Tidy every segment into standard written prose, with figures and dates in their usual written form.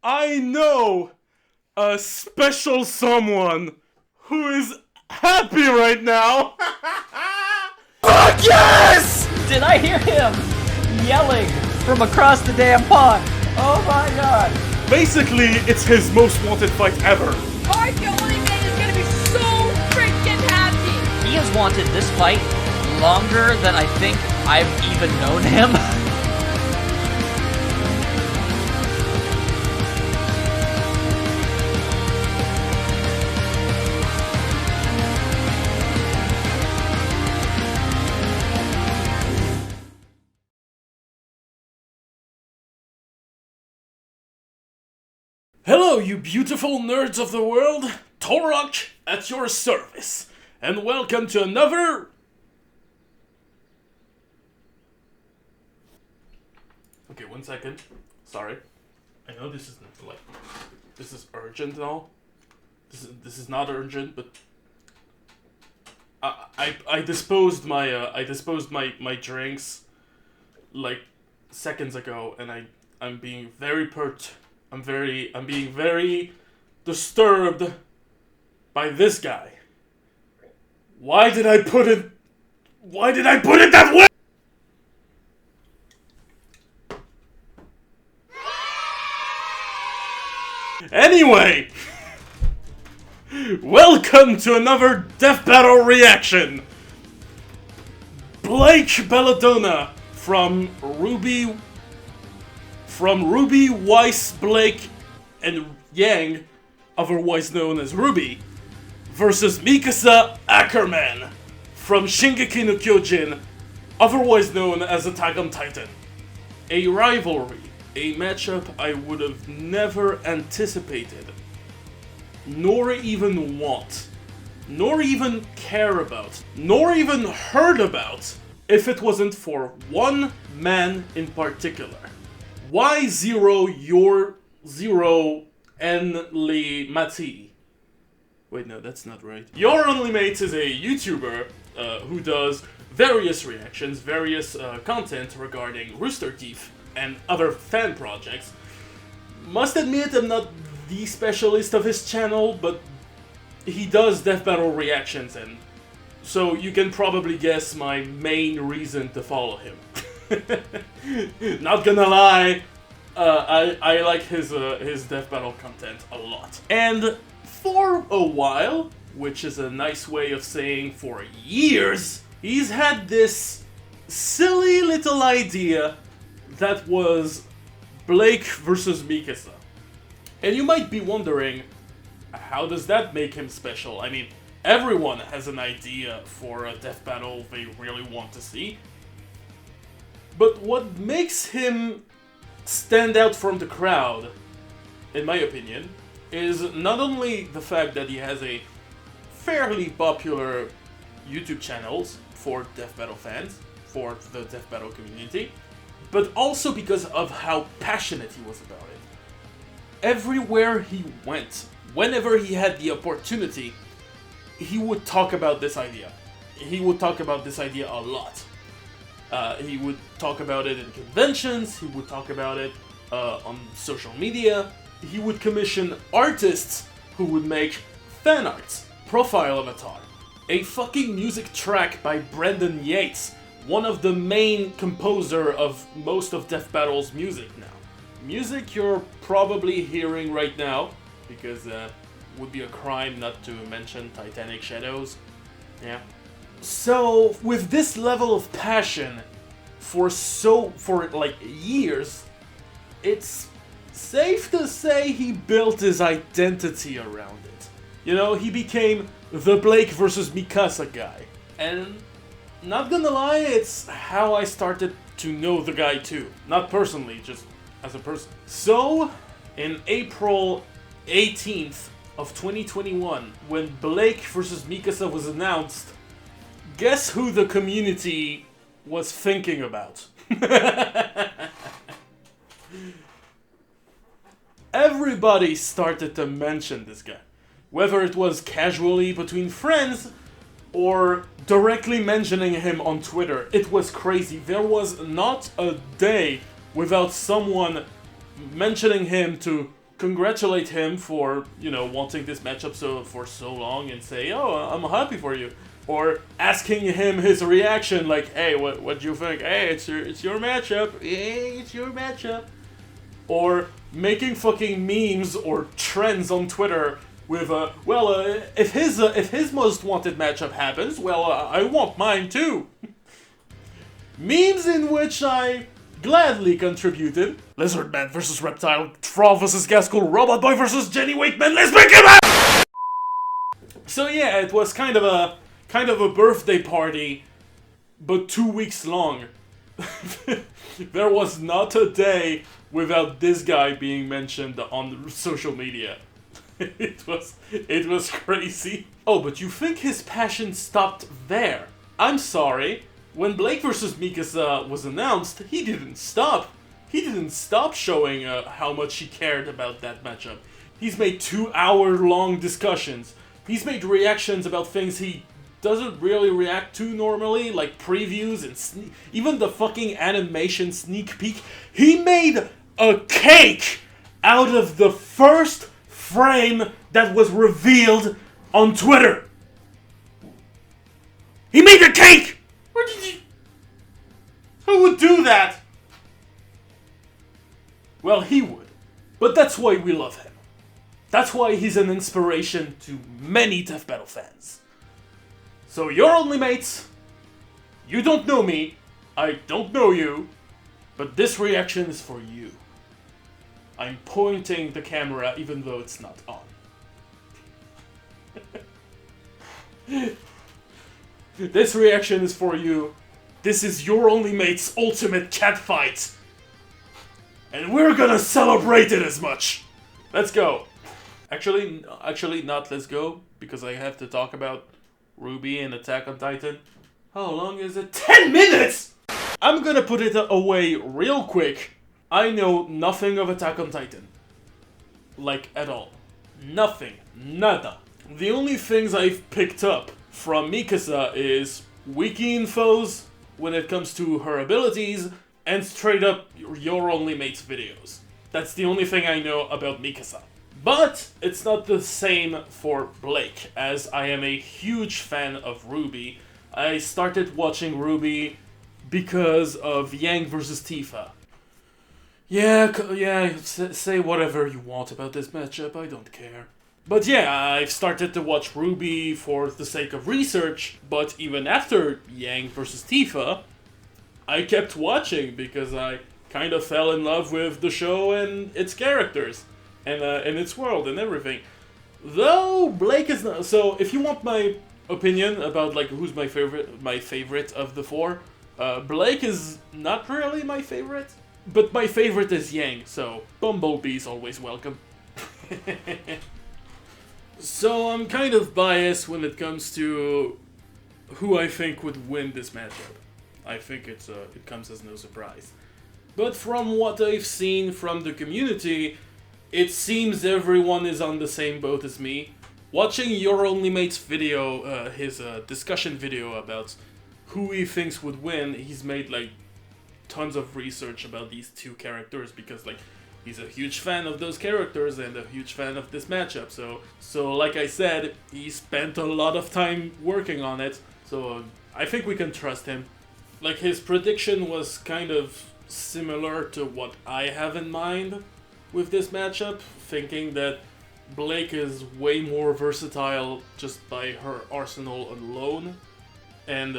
I know a special someone who is happy right now. Fuck yes! Did I hear him yelling from across the damn pond? Oh my god. Basically, it's his most wanted fight ever. RWBY is gonna be so freaking happy! He has wanted this fight longer than I think I've even known him. Hello, you beautiful nerds of the world. Taurock at your service. And welcome to another... Okay, 1 second. Sorry. I know this isn't, like... This is urgent and all. This is not urgent, but... I disposed my drinks, like, seconds ago, and I'm being very I'm being very disturbed by this guy. Why did I put it that way? Anyway, welcome to another Death Battle reaction. Blake Belladonna from RWBY, Weiss, Blake, and Yang, otherwise known as RWBY, versus Mikasa Ackerman from Shingeki no Kyojin, otherwise known as Attack on Titan. A rivalry, a matchup I would have never anticipated, nor even want, nor even care about, nor even heard about, if it wasn't for one man in particular. Y0 your 0 N Lee Mati. Wait, no, that's not right. Your Only Mates is a YouTuber who does various reactions, various content regarding Rooster Teeth and other fan projects. Must admit, I'm not the specialist of his channel, but he does Death Battle reactions, and so you can probably guess my main reason to follow him. Not gonna lie, I like his Death Battle content a lot. And for a while, which is a nice way of saying for years, he's had this silly little idea that was Blake versus Mikasa. And you might be wondering, how does that make him special? I mean, everyone has an idea for a Death Battle they really want to see. But what makes him stand out from the crowd, in my opinion, is not only the fact that he has a fairly popular YouTube channels for Death Battle fans, for the Death Battle community, but also because of how passionate he was about it. Everywhere he went, whenever he had the opportunity, he would talk about this idea. He would talk about this idea a lot. He would talk about it in conventions, he would talk about it on social media, he would commission artists who would make fan arts, profile avatar, a fucking music track by Brendan Yates, one of the main composer of most of Death Battle's music now. Music you're probably hearing right now, because it would be a crime not to mention Titanic Shadows. Yeah. So, with this level of passion for like years, it's safe to say he built his identity around it. You know, he became the Blake versus Mikasa guy. And not gonna lie, it's how I started to know the guy too. Not personally, just as a person. So, in April 18th of 2021, when Blake versus Mikasa was announced, guess who the community was thinking about? Everybody started to mention this guy. Whether it was casually between friends or directly mentioning him on Twitter. It was crazy. There was not a day without someone mentioning him to congratulate him for, you know, wanting this matchup for so long and say, oh, I'm happy for you. Or asking him his reaction, like, hey, what do you think? Hey, it's your matchup. Hey, it's your matchup. Or making fucking memes or trends on Twitter with, if his most wanted matchup happens, well, I want mine too. Memes in which I gladly contributed. Lizardman versus Reptile, Thrall versus Gaskell, Robot Boy versus Jenny Wakeman, let's break him up! So yeah, it was kind of a birthday party, but 2 weeks long. There was not a day without this guy being mentioned on social media. It was crazy. Oh, but you think his passion stopped there? I'm sorry. When Blake vs. Mikasa was announced, he didn't stop. He didn't stop showing how much he cared about that matchup. He's made 2-hour-long discussions. He's made reactions about things he doesn't really react to normally, like previews and even the fucking animation sneak peek. He made a cake out of the first frame that was revealed on Twitter. He made a cake! Where did you... Who would do that? Well, he would. But that's why we love him. That's why he's an inspiration to many Death Battle fans. So you're only mates. You don't know me. I don't know you. But this reaction is for you. I'm pointing the camera even though it's not on. This reaction is for you. This is your only mate's ultimate catfight. And we're gonna celebrate it as much. Let's go. Actually not let's go, because I have to talk about RWBY and Attack on Titan. How long is it? 10 minutes! I'm gonna put it away real quick. I know nothing of Attack on Titan. Like, at all. Nothing. Nada. The only things I've picked up from Mikasa is wiki infos when it comes to her abilities, and straight up Your Only Mate's videos. That's the only thing I know about Mikasa. But it's not the same for Blake, as I am a huge fan of RWBY. I started watching RWBY because of Yang vs. Tifa. Yeah, say whatever you want about this matchup, I don't care. But yeah, I've started to watch RWBY for the sake of research, but even after Yang vs. Tifa, I kept watching because I kind of fell in love with the show and its characters, and its world and everything. Though Blake is not. So if you want my opinion about like who's my favorite of the four, Blake is not really my favorite, but my favorite is Yang. So Bumblebee's always welcome. So I'm kind of biased when it comes to who I think would win this matchup. I think it comes as no surprise. But from what I've seen from the community, it seems everyone is on the same boat as me. Watching Your Only Mate's video, his discussion video about who he thinks would win, he's made like tons of research about these two characters because like he's a huge fan of those characters and a huge fan of this matchup. So like I said, he spent a lot of time working on it. So I think we can trust him. Like his prediction was kind of similar to what I have in mind with this matchup, thinking that Blake is way more versatile just by her arsenal alone, and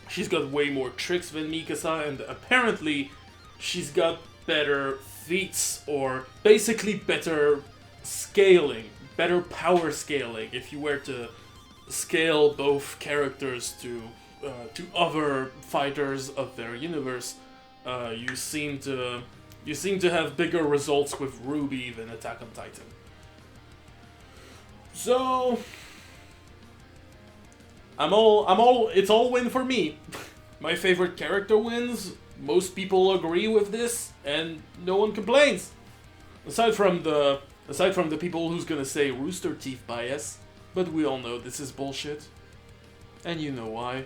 she's got way more tricks than Mikasa, and apparently she's got better feats, or basically better scaling, better power scaling. If you were to scale both characters to other fighters of their universe, you seem to have bigger results with RWBY than Attack on Titan. So it's all win for me. My favorite character wins. Most people agree with this, and no one complains. Aside from the people who's gonna say Rooster Teeth bias, but we all know this is bullshit. And you know why.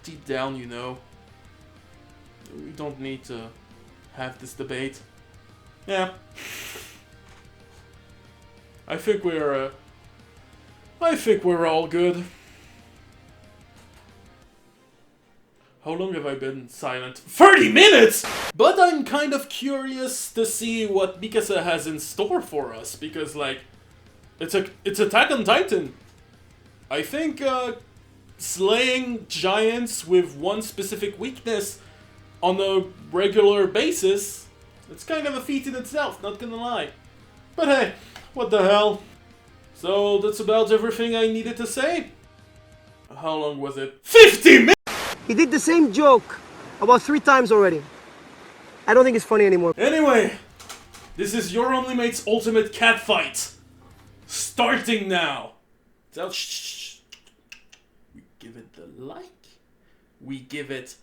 Deep down, you know. We don't need to have this debate. Yeah. I think we're all good. How long have I been silent? 30 minutes! But I'm kind of curious to see what Mikasa has in store for us, because, like, it's Attack on Titan. I think, slaying giants with one specific weakness on a regular basis, it's kind of a feat in itself, not gonna lie. But hey, what the hell? So that's about everything I needed to say. How long was it? 50 minutes! He did the same joke about 3 times already. I don't think it's funny anymore. Anyway, this is Your Only Mate's Ultimate Catfight. Starting now. So, shh. We give it the like. We give it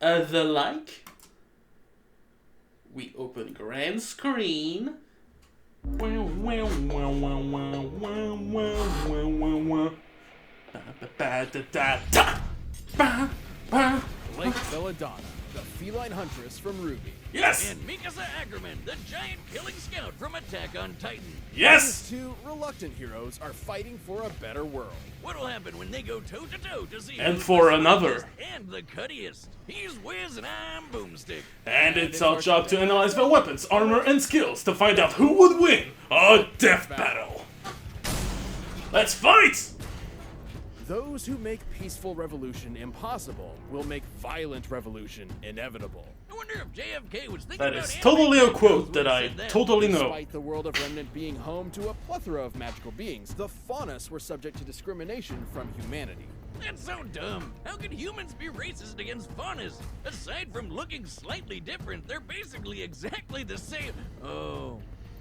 the like. We open grand screen. Lake Belladonna, the feline huntress from RWBY. Yes! And Mikasa Ackerman, the giant killing scout from Attack on Titan. Yes! These 2 reluctant heroes are fighting for a better world. What'll happen when they go toe-to-toe to see And who's for the another. strongest and the cuttiest? He's Wiz and I'm Boomstick. And it's our job to analyze their weapons, armor, and skills to find out who would win a death battle. Let's fight! Those who make peaceful revolution impossible will make violent revolution inevitable. I wonder if JFK was thinking That about is anime totally a characters quote when that he I said that. totally know. Despite the world of Remnant being home to a plethora of magical beings, the Faunus were subject to discrimination from humanity. That's so dumb. How could humans be racist against faunas? Aside from looking slightly different, they're basically exactly the same. Oh,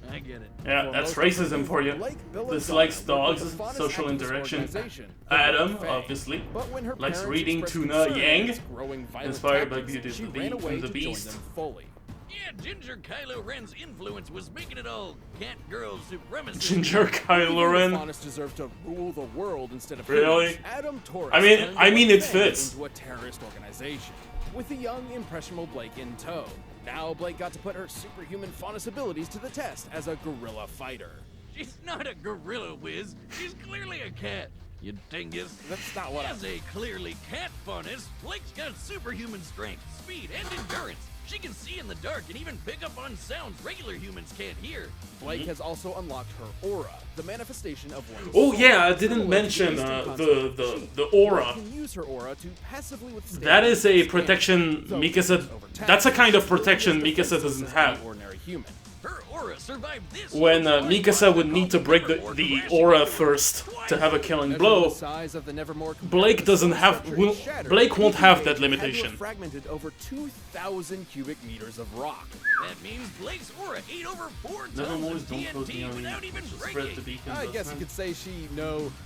I get it. Yeah, For that's most racism of for you. Lake Belladonna Dislikes worked dogs, with the Faunus social activist interaction. organization, the Adam, White Fang. obviously, But when her likes parents reading expressed Tuna concern Yang, against growing violent inspired by tactics, Beauty she and the ran away and the to Beast. join them fully. Yeah, Ginger Kylo Ren's influence was making it all cat girl supremacy. Ginger Kylo Ren. Faunus deserved to rule the world instead of Really? humans. Adam Taurus I mean, turned it White Fang fits. into a terrorist organization with the young, impressionable Blake in tow. Now Blake got to put her superhuman Faunus abilities to the test as a guerrilla fighter. She's not a gorilla, Wiz. She's clearly a cat. You dingus. That's not what As a clearly cat faunus, Blake's got superhuman strength, speed, and endurance. She can see in the dark and even pick up on sounds regular humans can't hear. Blake has also unlocked her aura, the manifestation of one's Oh soul. yeah, I didn't Similar to mention Beast in the Constellation, aura. Blake can use her aura to passively withstand That is a scans. protection Though Mikasa. it's overtaxed, That's a kind of she still protection has Mikasa defenses doesn't as have. any ordinary human. Her aura survived this. When storm Mikasa would called need to break the Nevermore aura crashing first twice. to have a killing Measuring blow, the size of the Nevermore Blake doesn't have. structure is shattered. Blake won't have that Had to have limitation. fragmented over 2,000 cubic meters of rock. That means Blake's aura ate over 4 tons Nevermore's of don't put me TNT on without even spread the breaking. beacon. I guess you could say she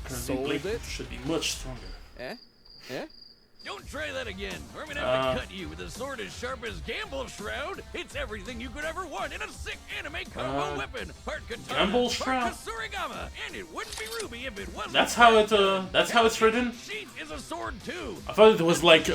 sold Blake it. should be much stronger. Eh? Eh? Don't try that again, or I'm gonna have Uh. to cut you with a sword as sharp as Gamble Shroud. It's everything you could ever want in a sick anime combo weapon. Part katana, Gamble part Shroud? Kasurigama, and it wouldn't be RWBY if it wasn't. That's how it. That's how it's written. Sheath is a sword too. I thought it was like.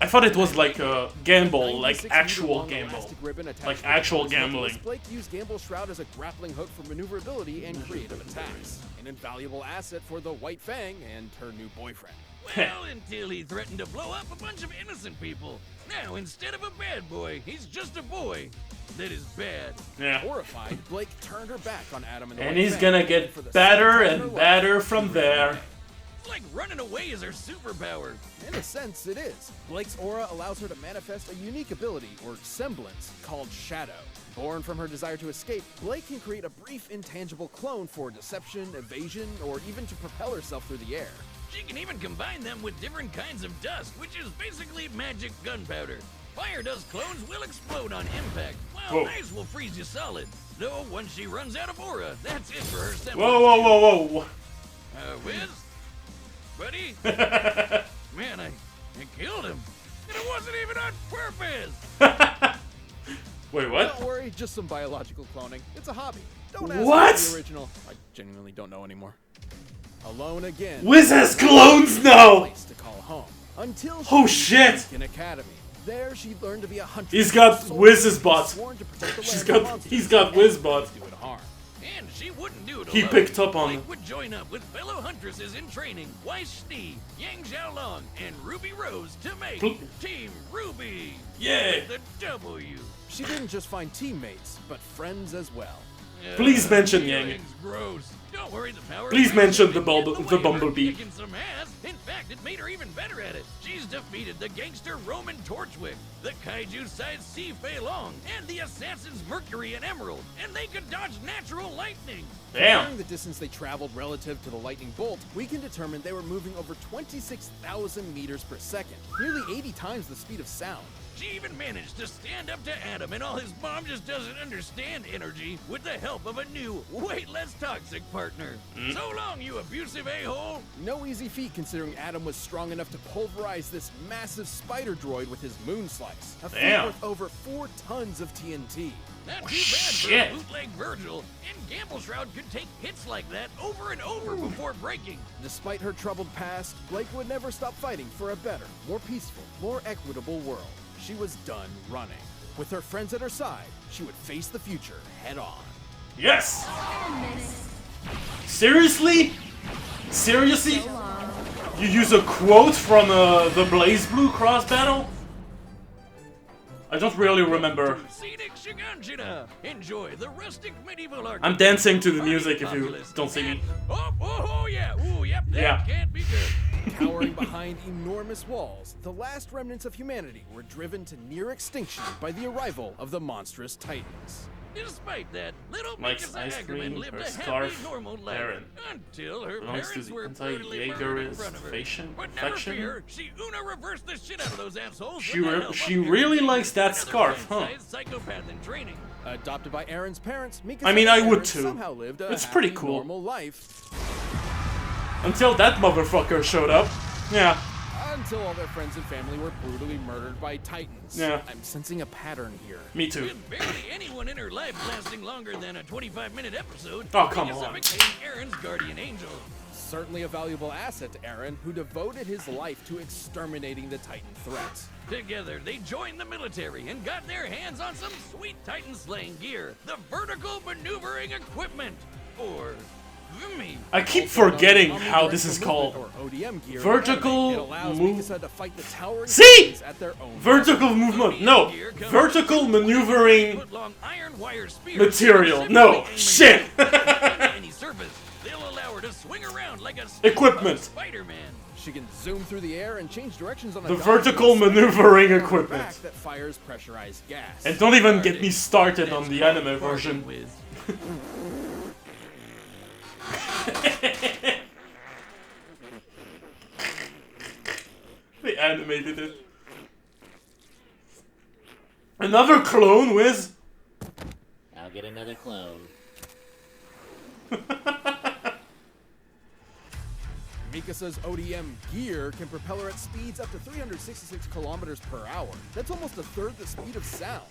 I thought it was like gamble, like 96 actual meter long gamble, elastic ribbon attached like to the actual Faunus necklace. gambling. Blake used Gamble Shroud as a grappling hook for maneuverability and creative attacks. An invaluable asset for the White Fang and her new boyfriend. Well, until he threatened to blow up a bunch of innocent people. Now, instead of a bad boy, he's just a boy that is bad. Yeah. Horrified, Blake turned her back on Adam and the And White he's Fang, gonna and get for the better second time in her and life, better she from ran there. away. It's like running away is her superpower. In a sense, it is. Blake's aura allows her to manifest a unique ability, or semblance, called Shadow. Born from her desire to escape, Blake can create a brief, intangible clone for deception, evasion, or even to propel herself through the air. She can even combine them with different kinds of dust, which is basically magic gunpowder. Fire dust clones will explode on impact, while Whoa. ice will freeze you solid. Though, once she runs out of aura, that's it for her semblance. Whoa, whoa, whoa, whoa! Wiz? Buddy? Man, I killed him. And it wasn't even on purpose! Wait, what? Don't worry, just some biological cloning. It's a hobby. Don't ask What? for the original. I genuinely don't know anymore. Alone again. Wiz has clones now! Place to call home. Until Oh, she shit! in academy. There, she learned to be a huntress. He's got soldier Wiz's who butt. sworn to protect the He's land from got monsters he's got and Wiz butt. do it harm. And she wouldn't do it He alone. picked up on Blake it. would join up with fellow huntresses in training, Weiss Schnee, Yang Xiaolong, and Ruby Rose to make Team RWBY. Yeah. With the W. She didn't just find teammates, but friends as well. Please mention Yang. Feeling's gross. Don't worry, the power. Please of mention friendship the didn't get in the way of her Bumblebee. kicking some ass. In fact, it made her even better at it. She's defeated the gangster Roman Torchwick, the kaiju-sized Sea Fei Long, and the assassins Mercury and Emerald, and they could dodge natural lightning. Damn. Comparing the distance they traveled relative to the lightning bolt, we can determine they were moving over 26,000 meters per second, nearly 80 times the speed of sound. She even managed to stand up to Adam and all his mom just doesn't understand energy with the help of a new, way less toxic partner. So long, you abusive a-hole! No easy feat considering Adam was strong enough to pulverize this massive spider droid with his moon slice, a feat Damn. worth over 4 tons of TNT. Not too bad Shit. for a bootleg Virgil, and Gamble Shroud could take hits like that over and over before breaking. Despite her troubled past, Blake would never stop fighting for a better, more peaceful, more equitable world. She was done running. With her friends at her side, she would face the future head on. Yes. Seriously? Seriously? You use a quote from the Blaze Blue cross battle? I don't really remember. Scenic Shiganshina. Enjoy the rustic medieval art. I'm dancing to the music if you don't see me. Oh yeah. Ooh, yep, that Yeah. can't be good. Towering behind enormous walls, the last remnants of humanity were driven to near extinction by the arrival of the monstrous Titans. Despite that, little Mike's Mikasa ice cream, Ackerman lived her a happy, scarf, normal life Aaron. until her Belongs to parents the were brutally murdered in anti-Jaegerist front of her. faction. But never fear, she Una reversed the shit out of those assholes. She with the re- help she of really Aaron, likes that another scarf, huh? man-sized psychopath in training. Adopted by Aaron's parents, Mikasa I mean, I and would Aaron too. somehow lived a It's happy, pretty cool. normal life Until that motherfucker showed up. Yeah. until all their friends and family were brutally murdered by Titans. Yeah. I'm sensing a pattern here. Me too. With barely anyone in her life lasting longer than a 25-minute episode, Oh, come Mikasa on. became Aaron's guardian angel. Certainly a valuable asset to Aaron, who devoted his life to exterminating the Titan threats. Together, they joined the military and got their hands on some sweet Titan slaying gear, the vertical maneuvering equipment, or VMI. I keep Also known as forgetting how this is omnidirectional called. movement, or ODM gear. Vertical It allows move- Mikasa to fight the towering See? Titans at their own Vertical movement. No. Gear comes Vertical with maneuvering 6-foot-long iron wire spears material. specifically No. aimed Shit. at any surface. They'll allow her to swing around like a Equipment. Spider-Man. She can zoom through the air and change directions on a The dime vertical with a maneuvering on her equipment. back that fires pressurized gas. And don't even get me started on That's the called anime bargain version. whiz. They animated it. Another clone, Wiz? I'll get another clone. Mikasa's ODM gear can propel her at speeds up to 366 kilometers per hour. That's almost a third the speed of sound.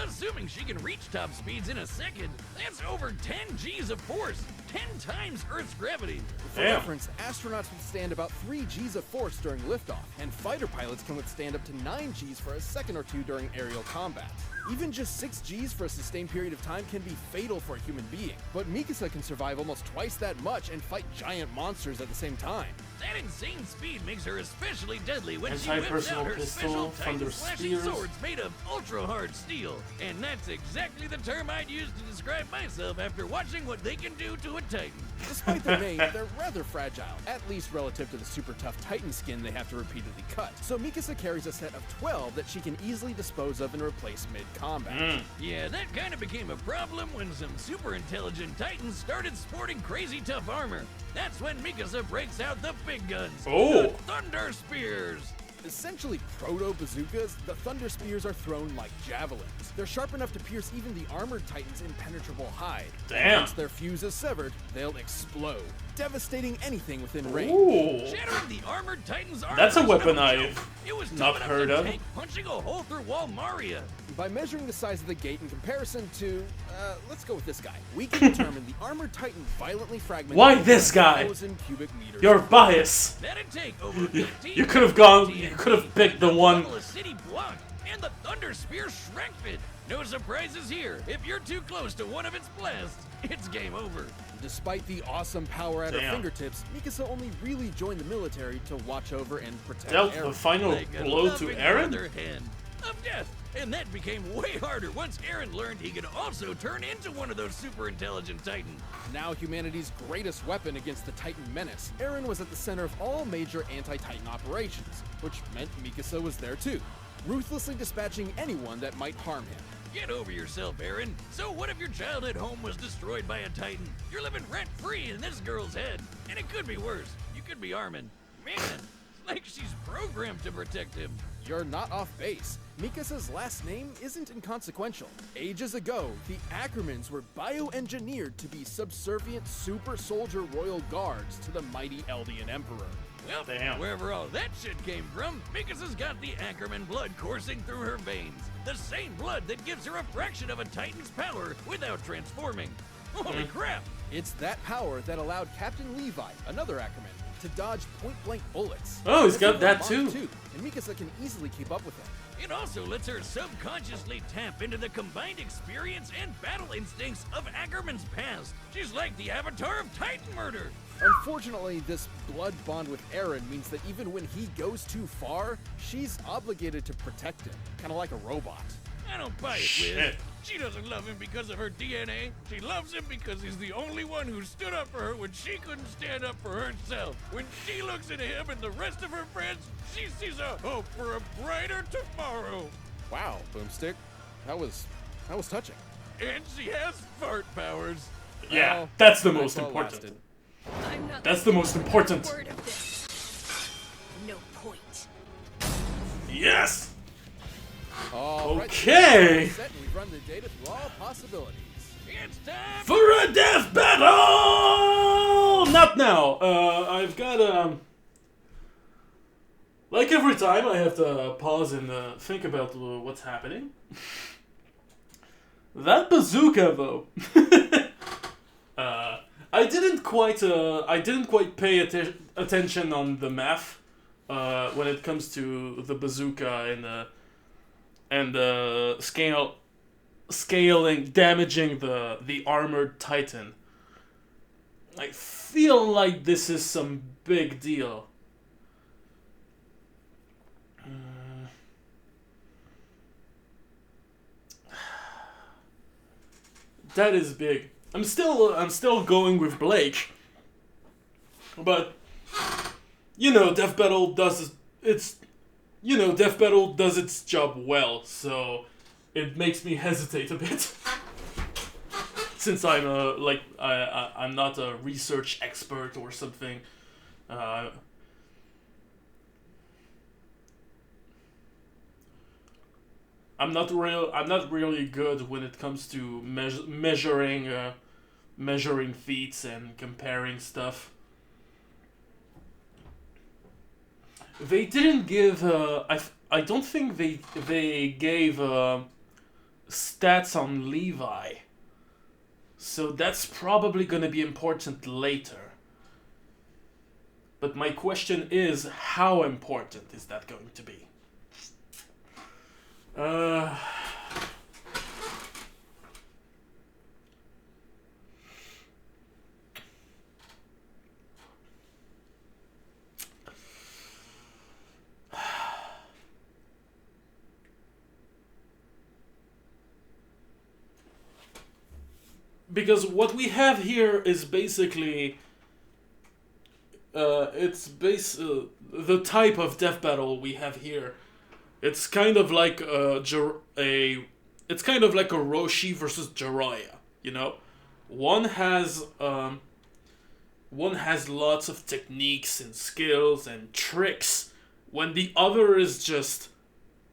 Assuming she can reach top speeds in a second, that's over 10 G's of force, 10 times Earth's gravity. For Damn. reference, astronauts withstand about 3 G's of force during liftoff, and fighter pilots can withstand up to 9 G's for a second or two during aerial combat. Even just 6 G's for a sustained period of time can be fatal for a human being, but Mikasa can survive almost twice that much and fight giant monsters at the same time. That insane speed makes her especially deadly when she whips Anti-personal out her pistol, special thunder Titan slashing spears. swords made of ultra-hard steel. And that's exactly the term I'd use to describe myself after watching what they can do to a Titan. Despite their name, they're rather fragile, at least relative to the super tough Titan skin they have to repeatedly cut. So Mikasa carries a set of 12 that she can easily dispose of and replace mid-combat. Yeah, that kind of became a problem when some super intelligent Titans started sporting crazy tough armor. That's when Mikasa breaks out the big guns, Oh. the Thunder Spears. Essentially proto-bazookas, the Thunder Spears are thrown like javelins. They're sharp enough to pierce even the armored Titan's impenetrable hide. Damn. Once their fuse is severed, they'll explode, devastating anything within range. Ooh. Shattering the armored Titan's armor. That's a was weapon no I've joke. It was not tough enough heard to of. take punching a hole through Wall Maria. By measuring the size of the gate in comparison to, let's go with this guy, we can determine the armored Titan violently fragmented. Why this guy? 1,000 cubic meters. Your bias. That'd take over 15 You could have gone. TNT You could have picked the to one. level a city block. and the Thunder Spear shreked it. No surprises here. If you're too close to one of its blasts, it's game over. Despite the awesome power at her Damn. fingertips, Mikasa only really joined the military to watch over and protect Dealt Eren. the final Like a blow to loving Eren? mother hen of death. And that became way harder once Eren learned he could also turn into one of those super intelligent titans. Now humanity's greatest weapon against the Titan menace, Eren was at the center of all major anti-Titan operations, which meant Mikasa was there too, ruthlessly dispatching anyone that might harm him. Get over yourself, Eren. So what if your childhood home was destroyed by a Titan? You're living rent-free in this girl's head. And it could be worse. You could be Armin. Man, it's like she's programmed to protect him. You're not off base. Mikasa's last name isn't inconsequential. Ages ago, the Ackermans were bioengineered to be subservient super soldier royal guards to the mighty Eldian Emperor. Well, Damn. wherever all that shit came from, Mikasa's got the Ackerman blood coursing through her veins. The same blood that gives her a fraction of a Titan's power without transforming. Holy crap! It's that power that allowed Captain Levi, another Ackerman, to dodge point-blank bullets. Oh, he's This got is that Mach too. 2, and Mikasa can easily keep up with him. It also lets her subconsciously tap into the combined experience and battle instincts of Ackerman's past. She's like the avatar of Titan murder. Unfortunately, this blood bond with Eren means that even when he goes too far, she's obligated to protect him, kind of like a robot. I don't buy it, Wiz. Shit. She doesn't love him because of her DNA. She loves him because he's the only one who stood up for her when she couldn't stand up for herself. When she looks at him and the rest of her friends, she sees a hope for a brighter tomorrow. Wow, Boomstick, that was touching. And she has fart powers. Yeah, Well, that's the that's most all important. lasted. I'm not That's the most important. word of this. No point. Yes! All right, Okay. so set and we've run the data through all possibilities. It's time. For a death battle! Not now. I've got like every time, I have to pause and think about what's happening. That bazooka, though. I didn't quite pay attention on the math when it comes to the bazooka and scaling, damaging the armored Titan. I feel like this is some big deal. That is big. I'm still going with Blake, but Death Battle does its job well, so it makes me hesitate a bit. Since I'm I'm not a research expert or something. I'm not really good when it comes to measuring feats and comparing stuff. They didn't give I don't think they gave stats on Levi. So that's probably going to be important later. But my question is, how important is that going to be? Because what we have here is basically the type of death battle we have here. It's kind of like it's kind of like a Roshi versus Jiraiya, One has lots of techniques and skills and tricks, when the other is just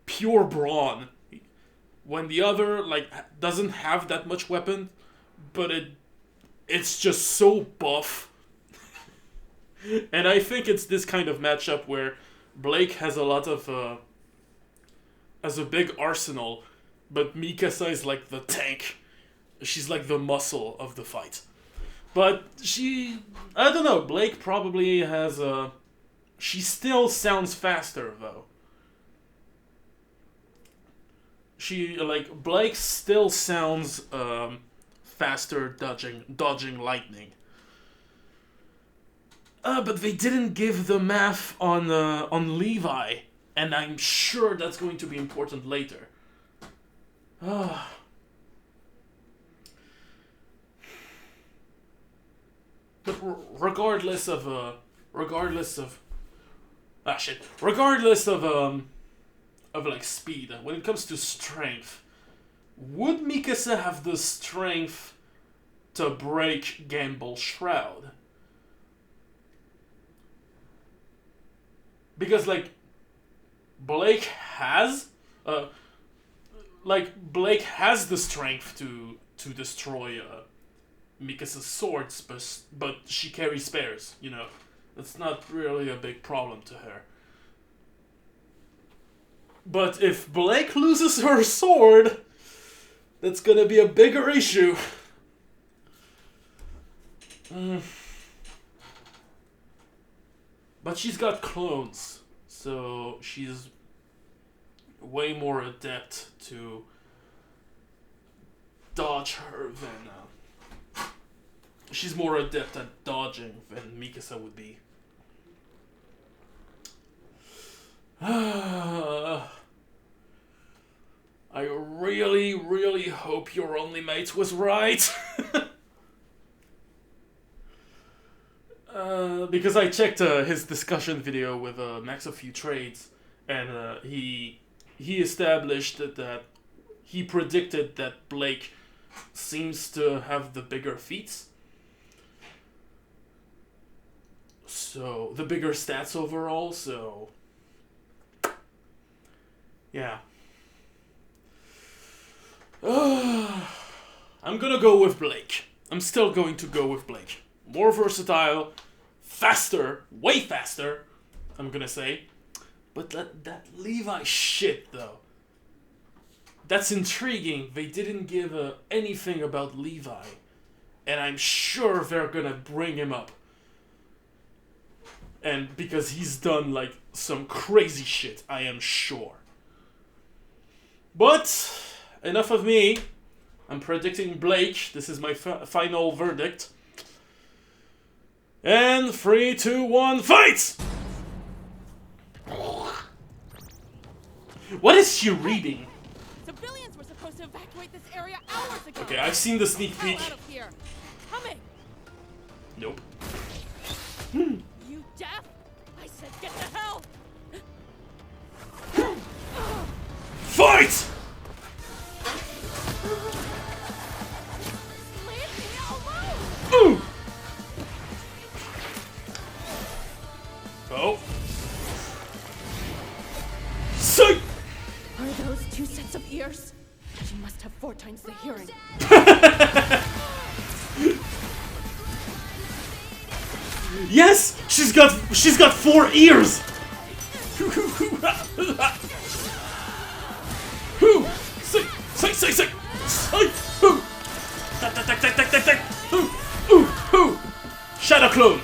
pure brawn. When the other doesn't have that much weapon, but it's just so buff. And I think it's this kind of matchup where Blake has a lot of has a big arsenal, but Mikasa is like the tank. She's like the muscle of the fight. But I don't know, Blake probably has she still sounds faster though. like Blake still sounds faster dodging lightning. But they didn't give the math on Levi, and I'm sure that's going to be important later. But regardless of like speed, when it comes to strength, would Mikasa have the strength to break Gamble's shroud? Because like Blake has the strength to destroy Mikasa's swords, but she carries spares, you know. That's not really a big problem to her. But if Blake loses her sword, that's gonna be a bigger issue. But she's got clones, so she's way more adept to dodge her than... she's more adept at dodging than Mikasa would be. I really, really hope your only mate was right. Because I checked his discussion video with Max a Few Trades, and he established that he predicted that Blake seems to have the bigger feats. So, the bigger stats overall, so... yeah. I'm gonna go with Blake. I'm still going to go with Blake. More versatile, faster, way faster, I'm gonna say. But that Levi shit, though. That's intriguing. They didn't give anything about Levi. And I'm sure they're gonna bring him up. And because he's done, like, some crazy shit, I am sure. But, enough of me. I'm predicting Blake. This is my final verdict. And 3, 2, 1, fight! What is she reading? Civilians were supposed to evacuate this area hours ago. Okay, I've seen the sneak peek. Out of here. Coming. Nope. You deaf? I said get the hell. Fight! Leave me alone. Ooh! Oh. Sight! Are those 2 sets of ears? She must have 4 times the hearing. Yes! She's got 4 ears! Sight! Shadow clone!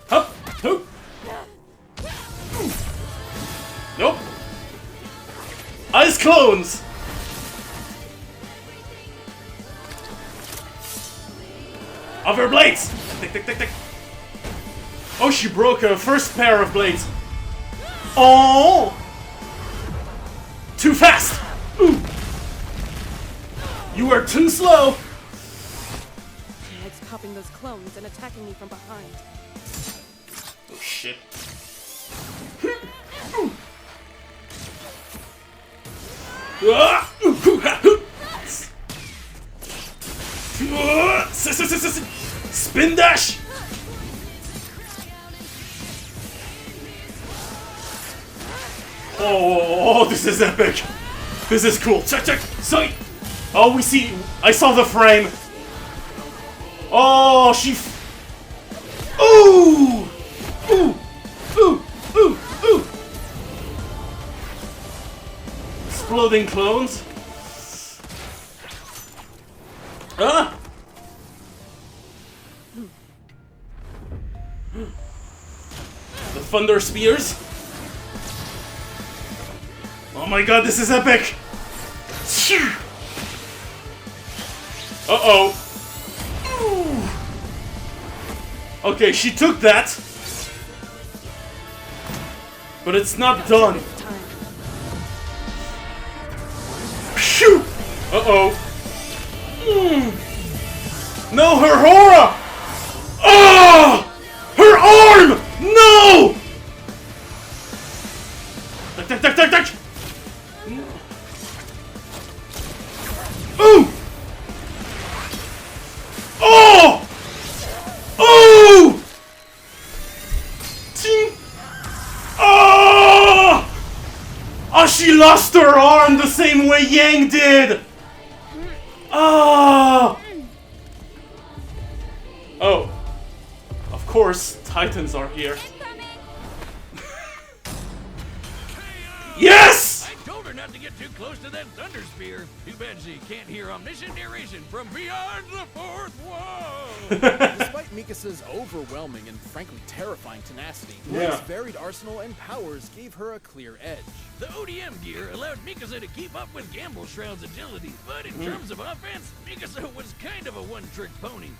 Hup! Nope! Ice clones! Other blades! Tick. Oh, she broke her first pair of blades. Oh! Too fast! Ooh! You were too slow! She likes popping those clones and attacking me from behind. Oh shit. Spin dash! Oh, this is epic! This is cool. Check! Sight! Oh, I saw the frame! Oh, Ooh! Ooh! Exploding clones. Ah! The thunder spears. Oh my god, this is epic! Uh-oh. Okay, she took that. But it's not done. Phew! Uh-oh. No, her aura! Oh! Her arm! No! Touch, touch, touch, touch! Ooh! Oh! Oh! Ting! Oh! Oh, she lost her arm the same way Yang did! Ah! Oh. Of course, Titans are here. Yes! I told her not to get too close to that thunder spear. Too bad she can't hear omniscient narration from beyond the fourth wall. Despite Mikasa's overwhelming and frankly terrifying tenacity, Blake's varied arsenal and powers gave her a clear edge. The ODM gear allowed Mikasa to keep up with Gamble Shroud's agility, but in terms of offense, Mikasa was kind of a one-trick pony.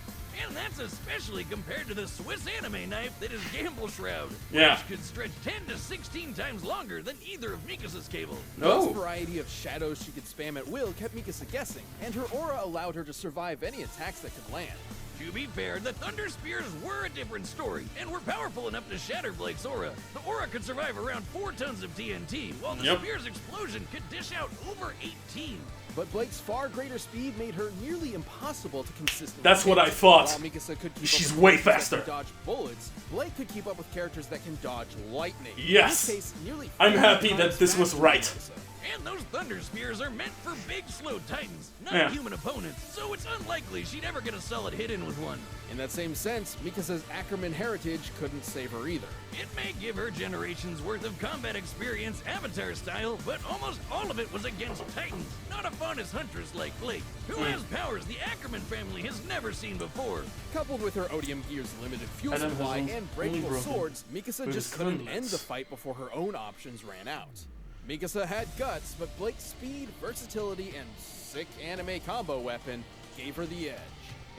And that's especially compared to the Swiss anime knife that is Gamble Shroud, which could stretch 10 to 16 times longer than either of Mikasa's cables. This variety of shadows she could spam at will kept Mikasa guessing, and her aura allowed her to survive any attacks that could land. To be fair, the Thunder Spears were a different story, and were powerful enough to shatter Blake's aura. The aura could survive around 4 tons of TNT, while the Spear's explosion could dish out over 18. But Blake's far greater speed made her nearly impossible to consistently. That's what I thought. While Mikasa could keep She's up with way characters faster. that can dodge bullets, Blake could keep up with characters that can dodge lightning. Yes. In this case, nearly I'm 40 happy that times this was faster right. than Mikasa. And those Thunder Spears are meant for big, slow Titans, not human opponents, so it's unlikely she'd ever get a solid hit-in with one. In that same sense, Mikasa's Ackerman heritage couldn't save her either. It may give her generations worth of combat experience Avatar style, but almost all of it was against Titans, not a faunus huntress like Blake, who has powers the Ackerman family has never seen before. Coupled with her Odium Gear's limited fuel Adam supply has and breakable broken swords, Mikasa with just his couldn't coordinates. end the fight before her own options ran out. Mikasa had guts, but Blake's speed, versatility, and sick anime combo weapon gave her the edge.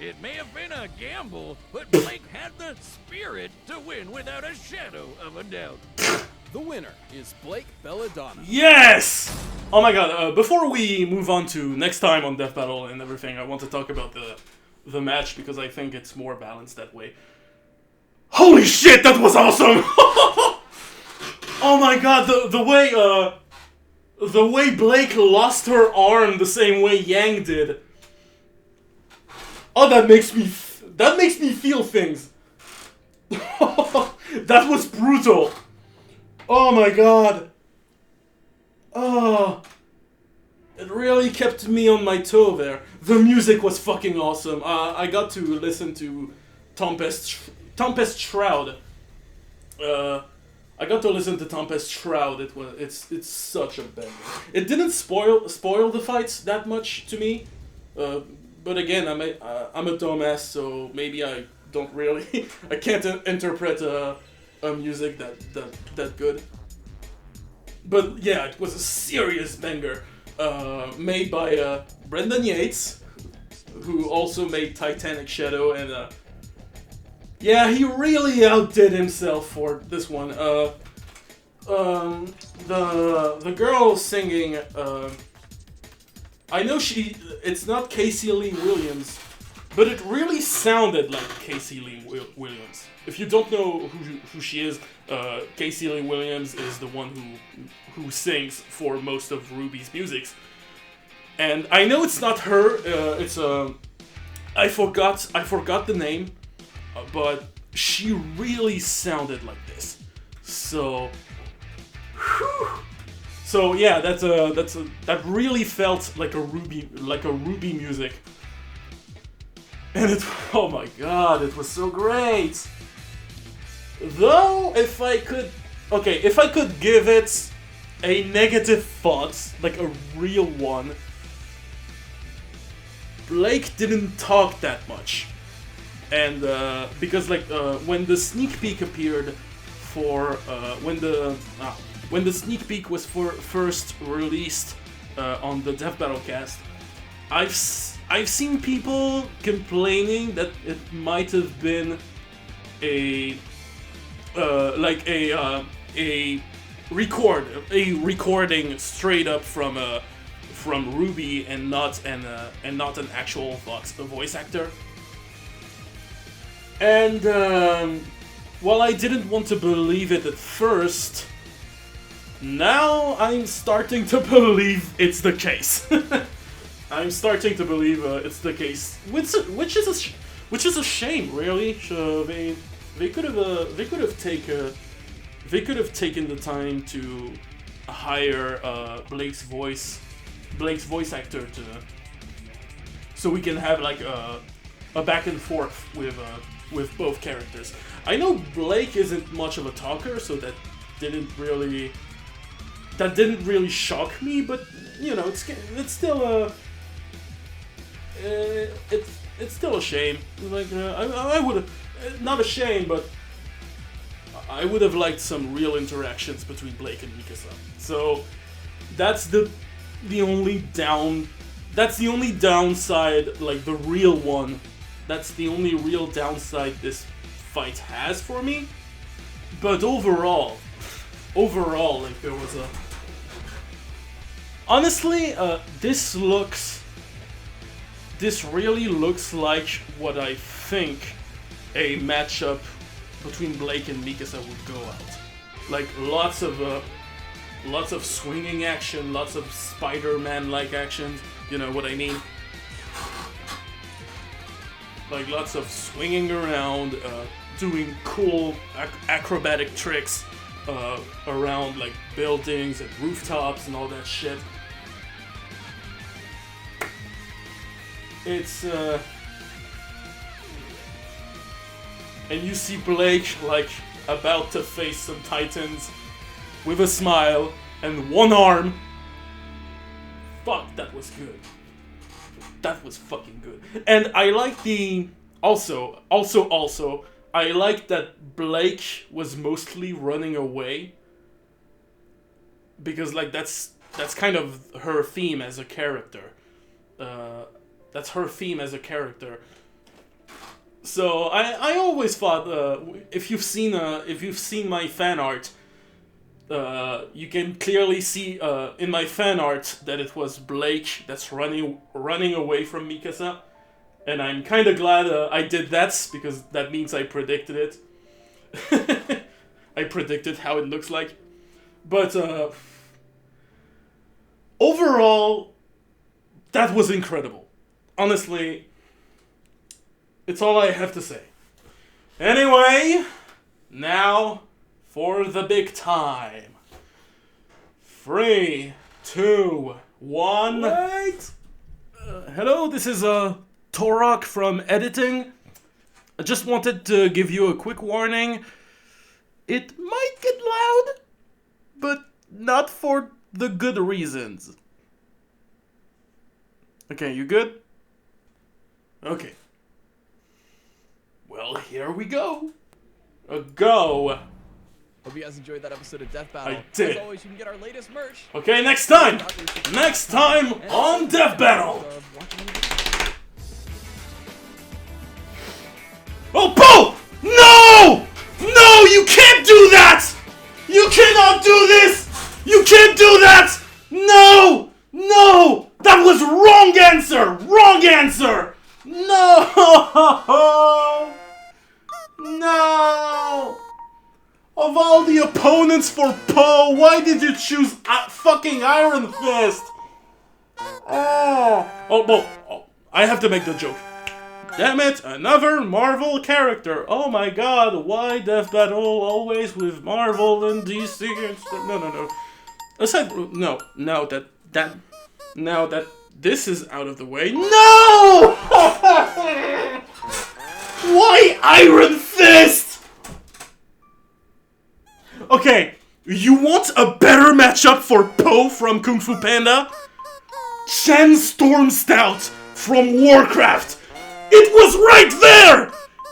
It may have been a gamble, but Blake had the spirit to win without a shadow of a doubt. The winner is Blake Belladonna. Yes! Oh my god, before we move on to next time on Death Battle and everything, I want to talk about the match because I think it's more balanced that way. Holy shit, that was awesome! Oh my god, the way Blake lost her arm the same way Yang did. Oh, that makes me feel things. That was brutal. Oh my god. Oh. It really kept me on my toe there. The music was fucking awesome. I got to listen to Tempest Shroud. I got to listen to Tempest Shroud. It's such a banger. It didn't spoil the fights that much to me, but again, I'm a dumbass, so maybe I don't really I can't interpret a music that good. But yeah, it was a serious banger, made by Brendan Yates, who also made Titanic Shadow, and yeah, he really outdid himself for this one. The girl singing, I know it's not Casey Lee Williams, but it really sounded like Casey Lee Williams. If you don't know who she is, Casey Lee Williams is the one who sings for most of RWBY's music. And I know it's not her. It's I forgot the name. But she really sounded like this, so yeah, that really felt like a RWBY music, and oh my god, it was so great. Though if I could give it a negative thought, like a real one, Blake didn't talk that much. And because when the sneak peek appeared for when the when the sneak peek was first released on the Death Battle cast, I've seen people complaining that it might have been a recording straight up from RWBY and not an actual voice actor. And while I didn't want to believe it at first, now I'm starting to believe it's the case. I'm starting to believe it's the case, which is a shame, really. They could have taken the time to hire Blake's voice actor so we can have like a back and forth with both characters. I know Blake isn't much of a talker, so that didn't really shock me, but you know, it's still it's still a shame. Like I would have, not a shame, but I would have liked some real interactions between Blake and Mikasa. So that's the only downside, like the real one. That's the only real downside this fight has for me. But overall, like there was a... Honestly, this really looks like what I think a matchup between Blake and Mikasa would go out. Like lots of swinging action, lots of Spider-Man-like actions. You know what I mean? Like lots of swinging around, doing cool acrobatic tricks around like buildings and rooftops and all that shit. It's and you see Blake like about to face some titans with a smile and one arm. Fuck, that was good. That was fucking good. And I like the... Also, I like that Blake was mostly running away. Because, like, that's kind of her theme as a character. That's her theme as a character. So, I always thought, if you've seen my fan art, you can clearly see in my fan art that it was Blake that's running away from Mikasa, and I'm kind of glad I did that, because that means I predicted it. I predicted how it looks like. But overall, that was incredible. Honestly, it's all I have to say. Anyway, now for the big time. 3, 2, 1. Wait! Hello, this is Taurock from editing. I just wanted to give you a quick warning. It might get loud, but not for the good reasons. Okay, you good? Okay. Well, here we go. Go! Hope you guys enjoyed that episode of Death Battle. I did. As always, you can get our latest merch. Okay, next time on Death Battle. Oh, Bo! No! No, you can't do that! You cannot do this! You can't do that! No! No! That was wrong answer! Wrong answer! No! No! Of all the opponents for Poe, why did you choose fucking Iron Fist? Oh, I have to make the joke. Damn it, another Marvel character. Oh my god, why Death Battle always with Marvel and DC and stuff? No. Aside, no, now that this is out of the way. No! Why Iron Fist? Okay, you want a better matchup for Poe from Kung Fu Panda? Chen Stormstout from Warcraft. It was right there!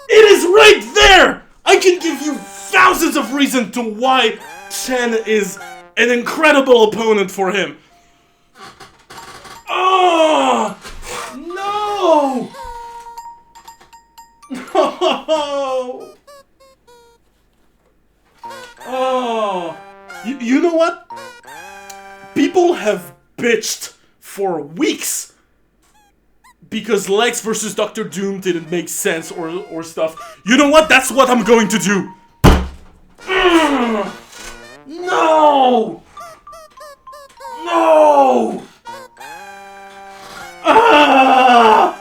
It is right there! I can give you thousands of reasons to why Chen is an incredible opponent for him. Oh! No! No! Oh! You know what? People have bitched for weeks because Lex versus Doctor Doom didn't make sense or stuff. You know what? That's what I'm going to do. No! No! Ah!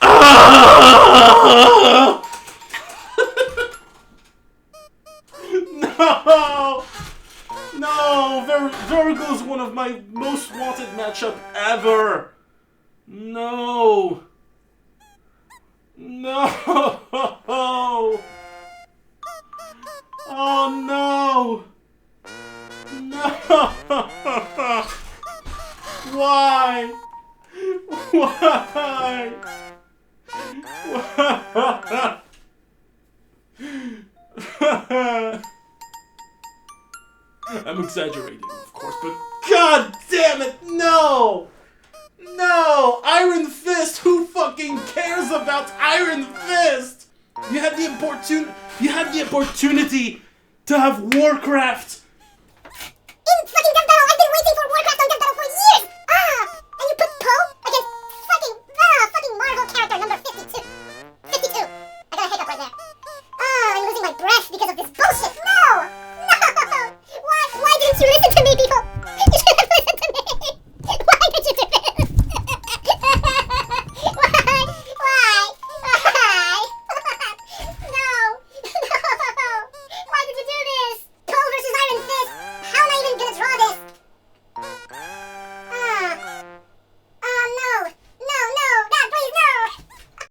Ah! No! No! Virgo's one of my most wanted matchup ever! No! No! Oh no! No! Why? Why? Why? I'm exaggerating, of course, but god damn it, no! No! Iron Fist! Who fucking cares about Iron Fist? You had the opportunity to have Warcraft